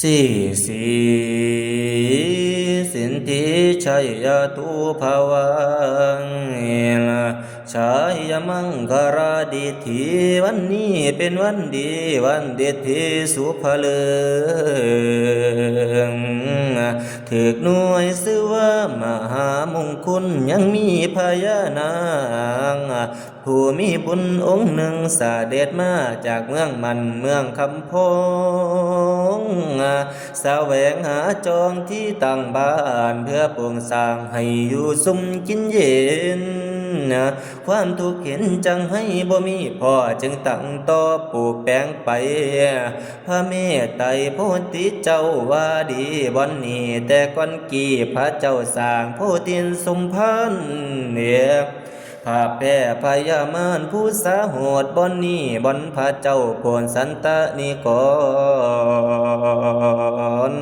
สีสีสินติชัยยตุภวังชายมังคลาดิธีวันนี้เป็นวันดีวันเด็ดที่สุภเลืองถึกหน่วยชื่อว่ามหามงคลยังมีพญานางผู้มีบุญองค์หนึ่งเสด็จมาจากเมืองมันเมืองคำพงแสวงหาจองที่ตั้งบ้านเพื่อปลูกสร้างให้อยู่สุมกินเย็นความทุกข์เห็นจังให้บ่มีพ่อจึงตั้งต่อปลูกแปลงไปพระเมตไตรโพธิเจ้าว่าดีบ่อนนี้แต่ก่อนกี่พระเจ้าสร้างโพธินสมพันธ์พาแพ่พยามารผู้สาโหดบ่อนนี้บ่อนพระเจ้าโพนสันตะนิกร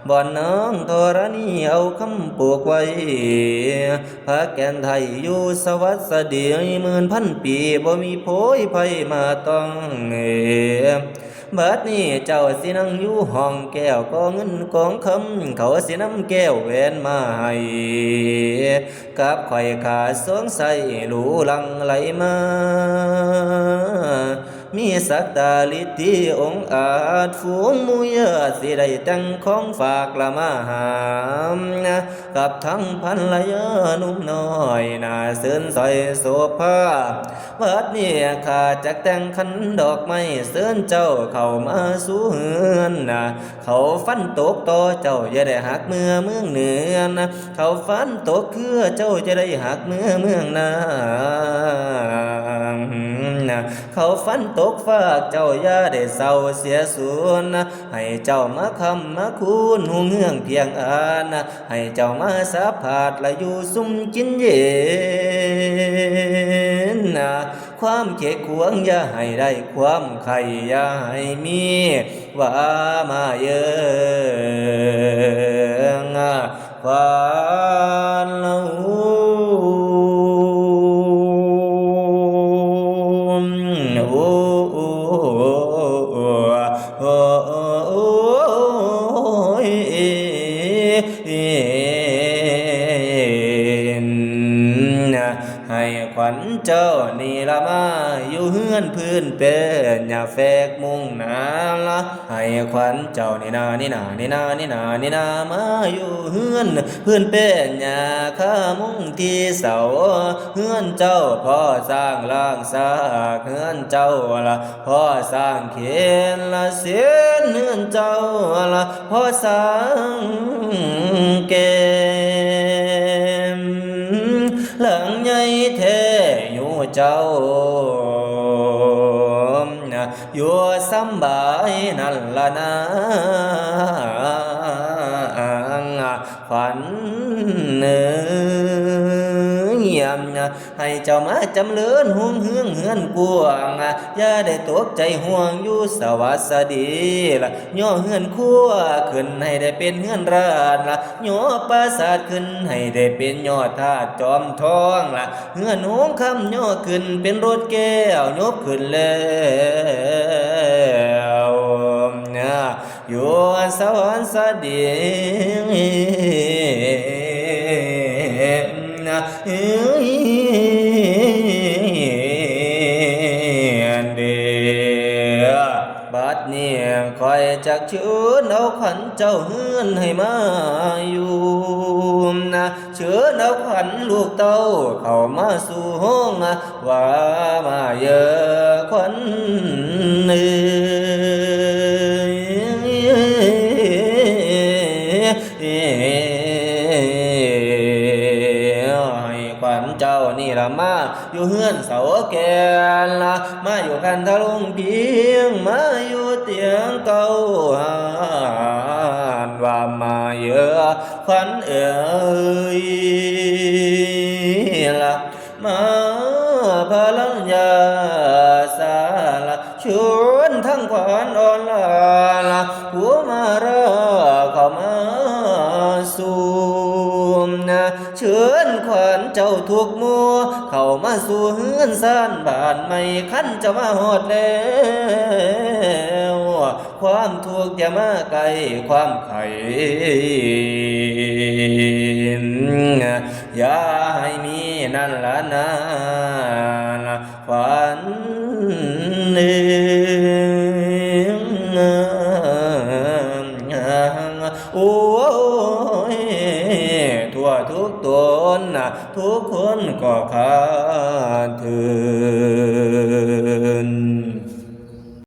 บ่อนน้องธรณีเอาคำปลูกไว้พระแก่นไทยอยู่สวัสดี10,000 ปีบ่มีโพยภัยมาต้องบัดนี้เจ้าสินั่งอยู่ห้องแก้วก็เงินกองคำเขาสินำแก้วแหวนมาให้กับข่อยขาสวงใสหลูลังไหลมามีสักดาลิทธิองค์อาจฝูงมูเยอสิได้ตั้งของฝากละมาหามกับทั้งพันละเยอนุ่มน้อยน่าเสื่นสอยโสภาบัดนี้ข้าจักแต่งขันดอกไม้เสื่นเจ้าเข้ามาสู่เฮือนเขาฟันตกต่อเจ้าจะได้หักเมืองเหนือเขาฟันตกคือเจ้าจะได้หักเมืองนาเขาฟันตกฝากเจ้าอย่าได้เศร้าเสียสูญให้เจ้ามาคำมาคูณหูเงืองเพียงอ่านให้เจ้ามาสาผาดและอยู่ซุ่มกินเย็นความเขกขวงอย่าให้ได้ความไข่อย่าให้มีว่ามาเยืองความเราให้ขวัญเจ้านี่ละมาอยู่เฮือนพื้นเป็นอย่าแฝกมุงนาละให้ขวัญเจ้านี่นานี่นานี่นานี่นานี่นามาอยู่เฮือนพื้นเป็นอย่าข้ามุงที่เสาเฮือนเจ้าพ่อสร้างล่างสร้างเฮือนเจ้าละพ่อสร้างเขียนละเสียนเฮือนเจ้าละพ่อสร้างเกมหลังใหญ่แท้อยู่เจ้าอยู่สำบายนั่นละนะฝันเยี่ยมให้เจ้ามาจำเลินห่วงเฮืองเฮือนกวางอย่าได้ตกใจห่วงอยู่สวัสดีละย่อเฮือนคั่วขึ้นให้ได้เป็นเฮือนราดละย่อปราสาทขึ้นให้ได้เป็นยอดธาตุจอมทองละเฮือนหงคำย่อขึ้นเป็นรถแก้วยกขึ้นแล้วอยู่สวรรค์สดีบัดนี้คอยจักชื่อเอาขันเจ้าเฮือนให้มาอยู่เชื่อเอาขันลูกเต้าเข้ามาสู่ห้องว่ามาเยอะขวัญขวัญเจ้านี่ละมาอยู่เฮือนเสาแก่นละมาอยู่กันทะลุงเพียงมาอยู่เตียงเก่าหานว่ามาเยอะขวัญเอ๋ยละมาพลังยาสาละชวนทั้งขวัญอ่อนละหัวมาราเข้ามาสู่เชิญขวัญเจ้าทุกมัวเข้ามาสู่เฮือนซ่านบ้านไม่คันจะมาหอดแล้ว ความทุกข์อย่ามาไกลความไข่อย่าให้มีนั่นละนะฝันโอ้ยทั่วทุกตนทุกคนก็ขาดเถิน